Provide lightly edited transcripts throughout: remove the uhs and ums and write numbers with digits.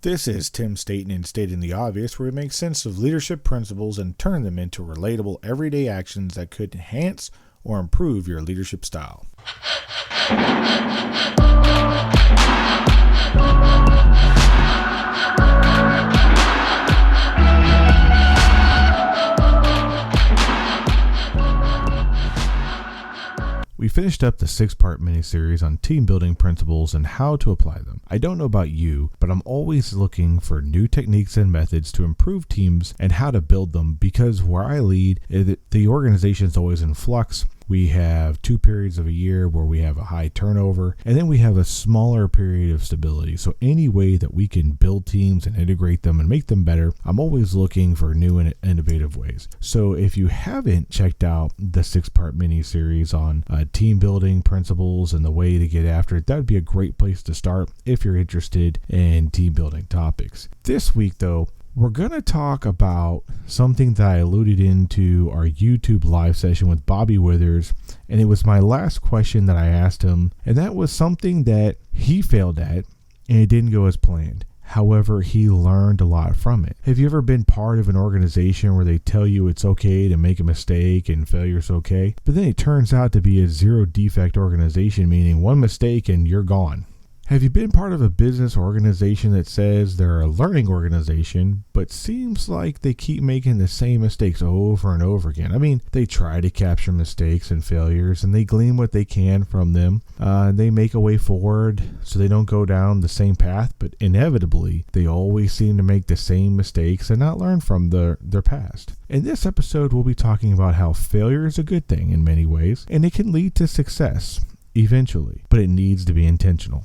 This is Tim Staten and Stating the Obvious, where we make sense of leadership principles and turn them into relatable everyday actions that could enhance or improve your leadership style. We finished up the 6-part miniseries on team building principles and how to apply them. I don't know about you, but I'm always looking for new techniques and methods to improve teams and how to build them, because where I lead, the organization is always in flux. We have 2 periods of a year where we have a high turnover, and then we have a smaller period of stability. So any way that we can build teams and integrate them and make them better, I'm always looking for new and innovative ways. So if you haven't checked out the 6-part mini-series on team building principles and the way to get after it, that would be a great place to start if you're interested in team building topics. This week, though, we're going to talk about something that I alluded into our YouTube live session with Bobby Withers, and it was my last question that I asked him, and that was something that he failed at, and it didn't go as planned. However, he learned a lot from it. Have you ever been part of an organization where they tell you it's okay to make a mistake and failure's okay, but then it turns out to be a zero-defect organization, meaning one mistake and you're gone? Have you been part of a business organization that says they're a learning organization, but seems like they keep making the same mistakes over and over again? I mean, they try to capture mistakes and failures, and they glean what they can from them. They make a way forward so they don't go down the same path, but inevitably, they always seem to make the same mistakes and not learn from their past. In this episode, we'll be talking about how failure is a good thing in many ways, and it can lead to success eventually, but it needs to be intentional.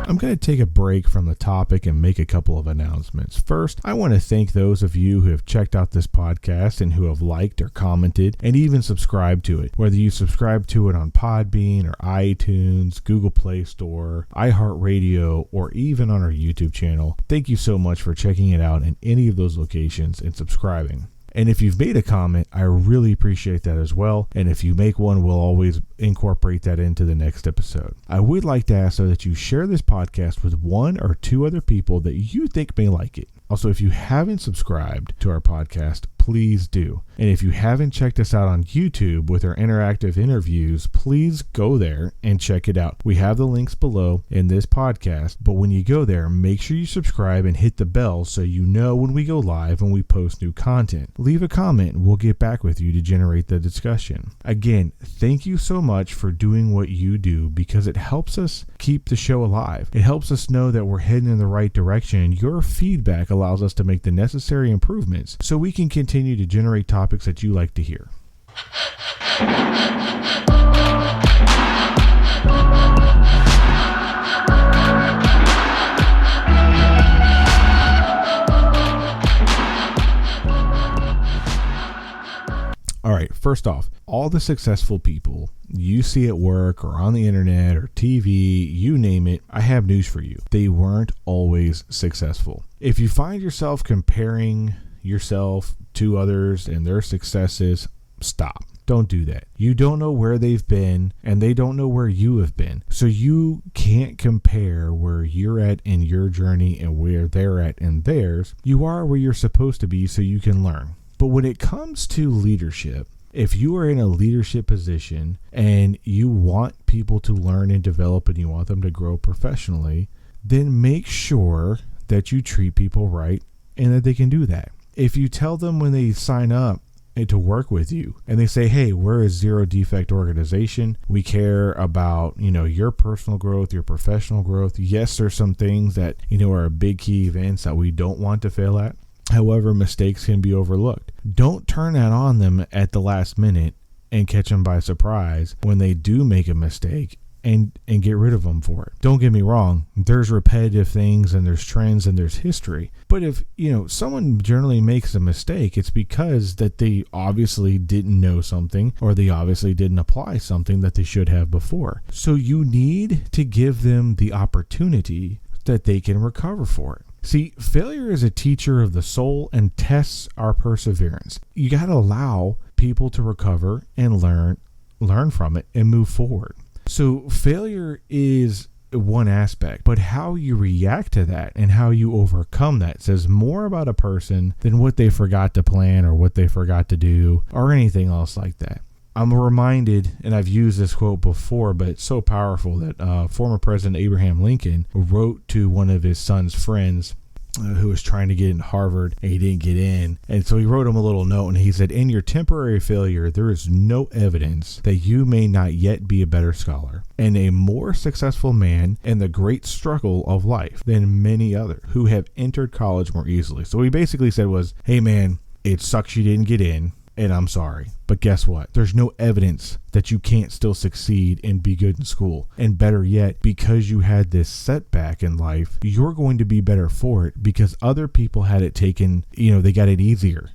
I'm going to take a break from the topic and make a couple of announcements. First, I want to thank those of you who have checked out this podcast and who have liked or commented and even subscribed to it. Whether you subscribe to it on Podbean or iTunes, Google Play Store, iHeartRadio, or even on our YouTube channel, thank you so much for checking it out in any of those locations and subscribing. And if you've made a comment, I really appreciate that as well. And if you make one, we'll always incorporate that into the next episode. I would like to ask, though, that you share this podcast with 1 or 2 other people that you think may like it. Also, if you haven't subscribed to our podcast, please do. And if you haven't checked us out on YouTube with our interactive interviews, please go there and check it out. We have the links below in this podcast, but when you go there, make sure you subscribe and hit the bell so you know when we go live and we post new content. Leave a comment and we'll get back with you to generate the discussion. Again, thank you so much for doing what you do, because it helps us keep the show alive. It helps us know that we're heading in the right direction. Your feedback allows us to make the necessary improvements so we can continue to generate topics that you like to hear. All right, first off, all the successful people you see at work or on the internet or TV, you name it, I have news for you. They weren't always successful. If you find yourself comparing yourself to others and their successes, stop. Don't do that. You don't know where they've been, and they don't know where you have been. So you can't compare where you're at in your journey and where they're at in theirs. You are where you're supposed to be so you can learn. But when it comes to leadership, if you are in a leadership position and you want people to learn and develop and you want them to grow professionally, then make sure that you treat people right and that they can do that. If you tell them when they sign up to work with you and they say, hey, we're a zero defect organization, we care about, your personal growth, your professional growth. Yes, there's some things that, are big key events that we don't want to fail at. However, mistakes can be overlooked. Don't turn that on them at the last minute and catch them by surprise when they do make a mistake and get rid of them for it. Don't get me wrong, there's repetitive things and there's trends and there's history. But if, someone generally makes a mistake, it's because that they obviously didn't know something or they obviously didn't apply something that they should have before. So you need to give them the opportunity that they can recover for it. See, failure is a teacher of the soul and tests our perseverance. You got to allow people to recover and learn from it and move forward. So failure is one aspect, but how you react to that and how you overcome that says more about a person than what they forgot to plan or what they forgot to do or anything else like that. I'm reminded, and I've used this quote before, but it's so powerful, that former President Abraham Lincoln wrote to one of his son's friends who was trying to get in Harvard and he didn't get in. And so he wrote him a little note and he said, "In your temporary failure, there is no evidence that you may not yet be a better scholar and a more successful man in the great struggle of life than many others who have entered college more easily." So what he basically said was, hey man, it sucks you didn't get in, and I'm sorry, but guess what? There's no evidence that you can't still succeed and be good in school. And better yet, because you had this setback in life, you're going to be better for it because other people had it taken, they got it easier.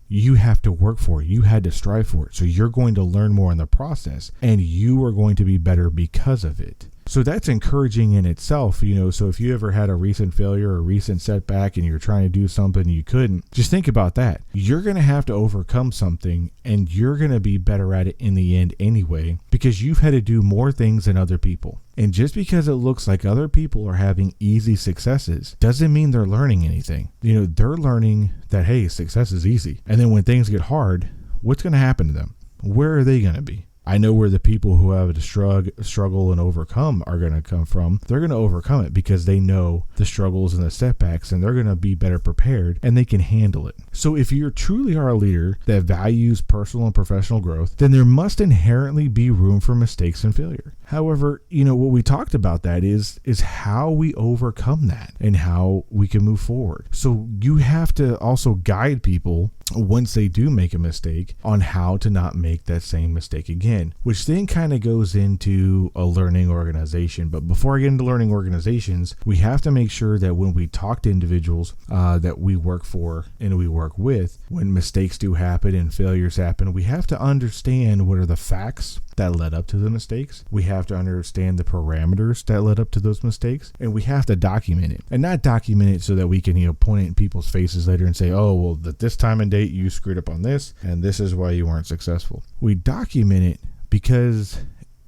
You have to work for it. You had to strive for it. So you're going to learn more in the process, and you are going to be better because of it. So that's encouraging in itself, so if you ever had a recent failure or a recent setback and you're trying to do something and you couldn't, just think about that. You're going to have to overcome something and you're going to be better at it in the end anyway, because you've had to do more things than other people. And just because it looks like other people are having easy successes doesn't mean they're learning anything. They're learning that, hey, success is easy. And then when things get hard, what's going to happen to them? Where are they going to be? I know where the people who have to struggle and overcome are going to come from. They're going to overcome it because they know the struggles and the setbacks, and they're going to be better prepared and they can handle it. So if you truly are a leader that values personal and professional growth, then there must inherently be room for mistakes and failure. However, what we talked about that is how we overcome that and how we can move forward. So you have to also guide people once they do make a mistake on how to not make that same mistake again, which then kind of goes into a learning organization. But before I get into learning organizations, we have to make sure that when we talk to individuals that we work for and we work with, when mistakes do happen and failures happen, we have to understand what are the facts that led up to the mistakes. We have to understand the parameters that led up to those mistakes, and we have to document it, and not document it so that we can point it in people's faces later and say, oh, well, at this time and date you screwed up on this and this is why you weren't successful. We document it because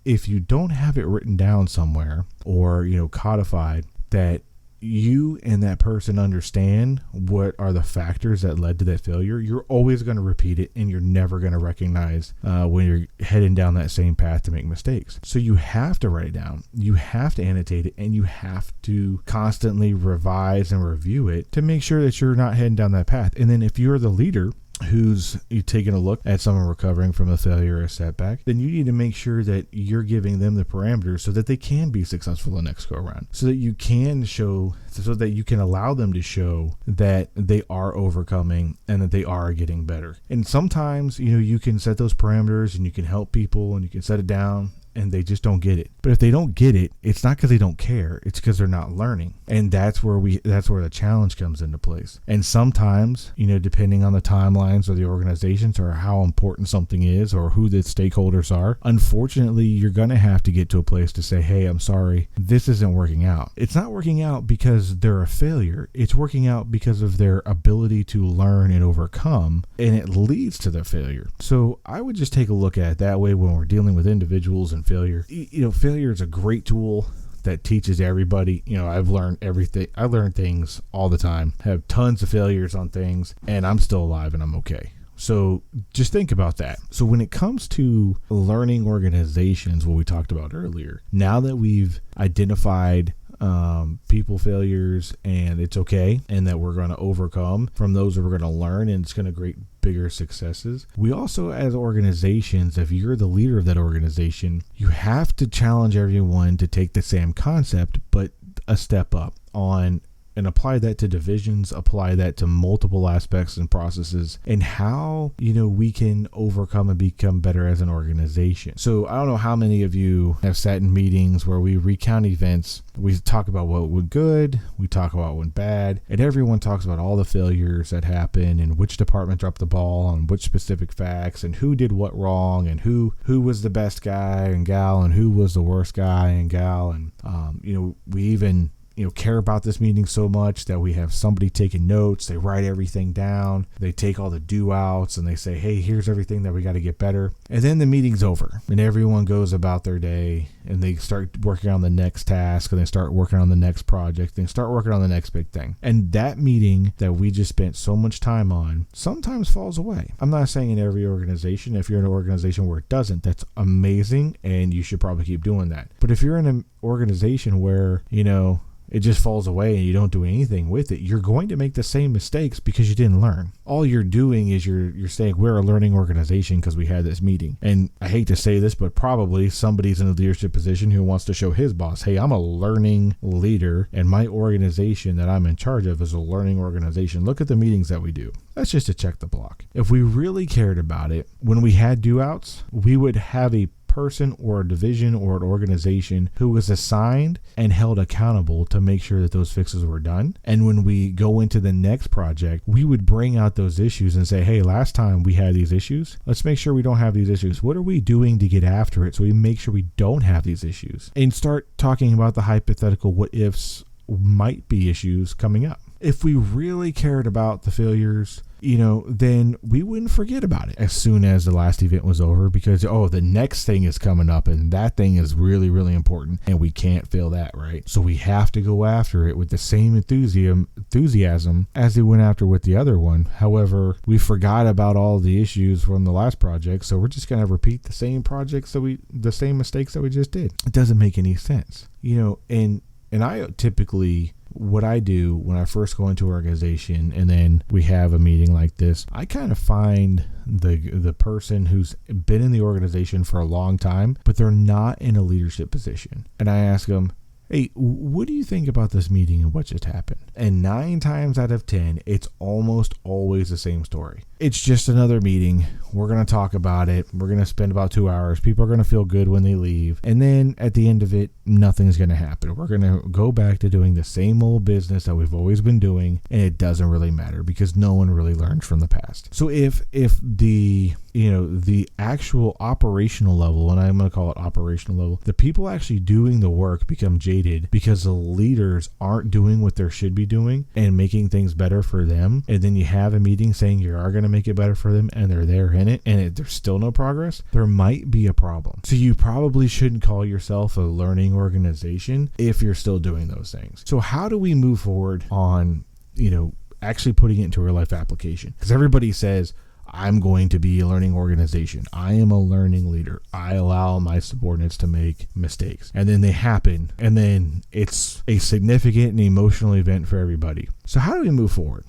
if you don't have it written down somewhere or codified, that you and that person understand what are the factors that led to that failure, you're always going to repeat it, and you're never going to recognize when you're heading down that same path to make mistakes. So you have to write it down, you have to annotate it, and you have to constantly revise and review it to make sure that you're not heading down that path. And then if you're the leader who's taking a look at someone recovering from a failure or a setback, then you need to make sure that you're giving them the parameters so that they can be successful the next go around, so that you can allow them to show that they are overcoming and that they are getting better. And sometimes, you can set those parameters and you can help people and you can set it down and they just don't get it. But if they don't get it, it's not because they don't care. It's because they're not learning. And that's where the challenge comes into place. And sometimes, depending on the timelines of the organizations or how important something is or who the stakeholders are, unfortunately, you're going to have to get to a place to say, hey, I'm sorry, this isn't working out. It's not working out because they're a failure. It's working out because of their ability to learn and overcome, and it leads to their failure. So I would just take a look at it that way when we're dealing with individuals and failure. Failure is a great tool that teaches everybody. I've learned everything. I learn things all the time. I have tons of failures on things, and I'm still alive and I'm okay. So just think about that. So when it comes to learning organizations, what we talked about earlier, now that we've identified people failures and it's okay, and that we're going to overcome from those that we're going to learn, and it's going to create bigger successes. We also, as organizations, if you're the leader of that organization, you have to challenge everyone to take the same concept, but a step up on, and apply that to divisions, apply that to multiple aspects and processes, and how, we can overcome and become better as an organization. So I don't know how many of you have sat in meetings where we recount events. We talk about what went good, we talk about what went bad, and everyone talks about all the failures that happened and which department dropped the ball on which specific facts and who did what wrong and who was the best guy and gal and who was the worst guy and gal. And, we even care about this meeting so much that we have somebody taking notes. They write everything down. They take all the do outs and they say, hey, here's everything that we got to get better. And then the meeting's over and everyone goes about their day and they start working on the next task and they start working on the next project and start working on the next big thing. And that meeting that we just spent so much time on sometimes falls away. I'm not saying in every organization. If you're in an organization where it doesn't, that's amazing and you should probably keep doing that. But if you're in an organization where, it just falls away and you don't do anything with it, you're going to make the same mistakes because you didn't learn. All you're doing is you're saying we're a learning organization because we had this meeting. And I hate to say this, but probably somebody's in a leadership position who wants to show his boss, hey, I'm a learning leader and my organization that I'm in charge of is a learning organization. Look at the meetings that we do. That's just to check the block. If we really cared about it, when we had do outs, we would have a person or a division or an organization who was assigned and held accountable to make sure that those fixes were done. And when we go into the next project, we would bring out those issues and say, hey, last time we had these issues. Let's make sure we don't have these issues. What are we doing to get after it so we make sure we don't have these issues? And start talking about the hypothetical what ifs might be issues coming up. If we really cared about the failures, then we wouldn't forget about it as soon as the last event was over because, the next thing is coming up and that thing is really, really important and we can't fail that, right? So we have to go after it with the same enthusiasm as they went after with the other one. However, we forgot about all the issues from the last project, so we're just going to repeat the same the same mistakes that we just did. It doesn't make any sense, and I typically, what I do when I first go into an organization and then we have a meeting like this, I kind of find the person who's been in the organization for a long time, but they're not in a leadership position. And I ask them, hey, what do you think about this meeting and what just happened? And 9 times out of 10, it's almost always the same story. It's just another meeting. We're going to talk about it. We're going to spend about 2 hours. People are going to feel good when they leave. And then at the end of it, nothing's going to happen. We're going to go back to doing the same old business that we've always been doing. And it doesn't really matter because no one really learns from the past. So if the actual operational level, and I'm going to call it operational level, the people actually doing the work become jaded because the leaders aren't doing what they should be doing and making things better for them. And then you have a meeting saying you are going to make it better for them and they're there in it and there's still no progress, there might be a problem. So you probably shouldn't call yourself a learning organization if you're still doing those things. So how do we move forward on, actually putting it into real life application? Because everybody says, I'm going to be a learning organization. I am a learning leader. I allow my subordinates to make mistakes. And then they happen. And then it's a significant and emotional event for everybody. So how do we move forward?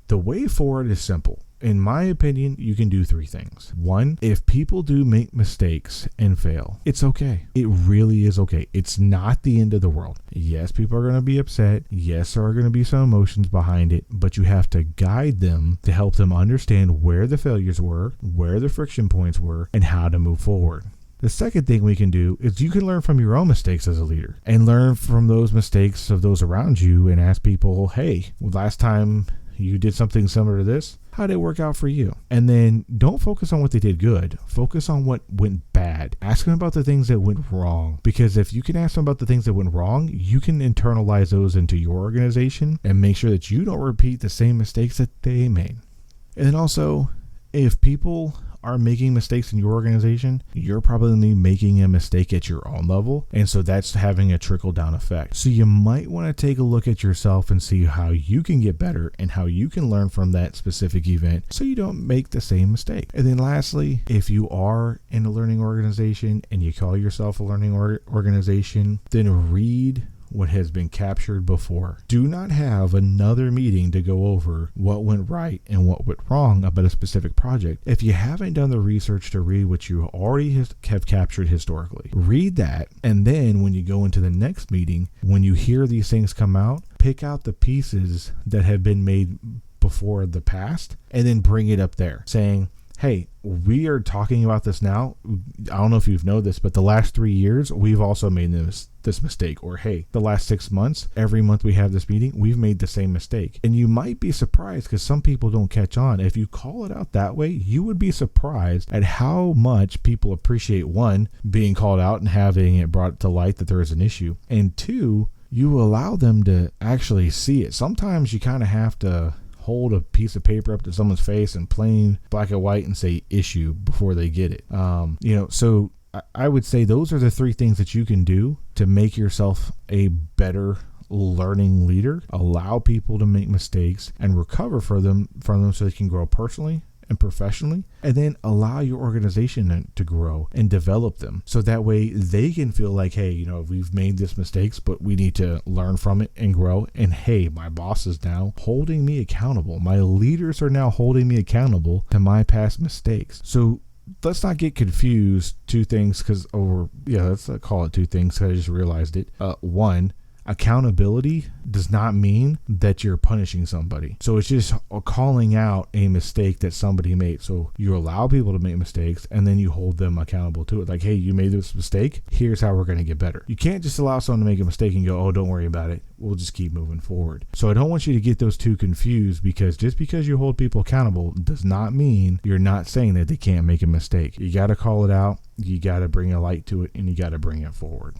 The way forward is simple. In my opinion, you can do 3 things. 1, if people do make mistakes and fail, it's okay. It really is okay. It's not the end of the world. Yes, people are going to be upset. Yes, there are going to be some emotions behind it, but you have to guide them to help them understand where the failures were, where the friction points were, and how to move forward. The second thing we can do is you can learn from your own mistakes as a leader and learn from those mistakes of those around you and ask people, hey, last time you did something similar to this, how did it work out for you? And then don't focus on what they did good. Focus on what went bad. Ask them about the things that went wrong. Because if you can ask them about the things that went wrong, you can internalize those into your organization and make sure that you don't repeat the same mistakes that they made. And then also, if people are making mistakes in your organization, you're probably making a mistake at your own level. And so that's having a trickle down effect. So you might want to take a look at yourself and see how you can get better and how you can learn from that specific event so you don't make the same mistake. And then lastly, if you are in a learning organization and you call yourself a learning organization, then read what has been captured before. Do not have another meeting to go over what went right and what went wrong about a specific project if you haven't done the research to read what you already have captured historically. Read that, and then when you go into the next meeting, when you hear these things come out, pick out the pieces that have been made before the past and then bring it up there saying, hey, we are talking about this now. I don't know if you've known this, but the last 3 years, we've also made this mistake. Or, hey, the last 6 months, every month we have this meeting, we've made the same mistake. And you might be surprised because some people don't catch on. If you call it out that way, you would be surprised at how much people appreciate, 1, being called out and having it brought to light that there is an issue. And 2, you allow them to actually see it. Sometimes you kind of have to hold a piece of paper up to someone's face in plain black and white and say issue before they get it. So I would say those are the three things that you can do to make yourself a better learning leader. Allow people to make mistakes and recover from them so they can grow personally and professionally, and then allow your organization to grow and develop them so that way they can feel like, hey, we've made this mistakes, but we need to learn from it and grow. And hey, my boss is now holding me accountable. My leaders are now holding me accountable to my past mistakes. So let's not get confused. Two things, let's call it two things because I just realized it. One, accountability does not mean that you're punishing somebody. So it's just calling out a mistake that somebody made. So you allow people to make mistakes and then you hold them accountable to it. Like, hey, you made this mistake. Here's how we're going to get better. You can't just allow someone to make a mistake and go, oh, don't worry about it. We'll just keep moving forward. So I don't want you to get those two confused, because just because you hold people accountable does not mean you're not saying that they can't make a mistake. You got to call it out. You got to bring a light to it, and you got to bring it forward.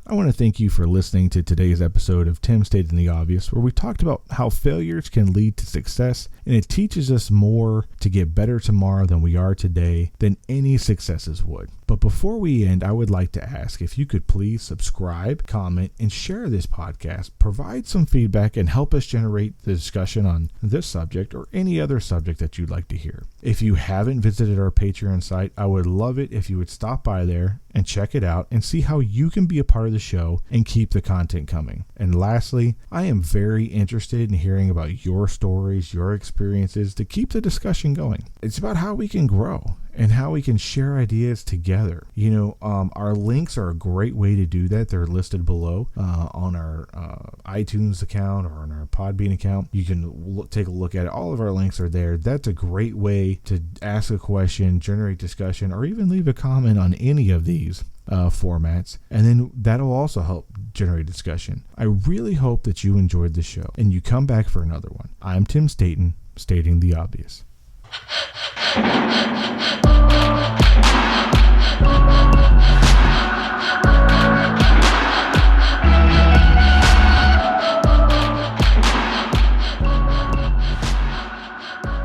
I want to thank you for listening to today's episode of Tim Stating the Obvious, where we talked about how failures can lead to success, and it teaches us more to get better tomorrow than we are today than any successes would. But before we end, I would like to ask if you could please subscribe, comment, and share this podcast. Provide some feedback and help us generate the discussion on this subject or any other subject that you'd like to hear. If you haven't visited our Patreon site, I would love it if you would stop by there and check it out and see how you can be a part of the show and keep the content coming. And lastly, I am very interested in hearing about your stories, your experiences, to keep the discussion going. It's about how we can grow and how we can share ideas together. Our links are a great way to do that. They're listed below on our iTunes account or on our Podbean account. You can take a look at it. All of our links are there. That's a great way to ask a question, generate discussion, or even leave a comment on any of these formats, and then that'll also help generate discussion. I really hope that you enjoyed the show and you come back for another one. I'm Tim Staten, stating the obvious.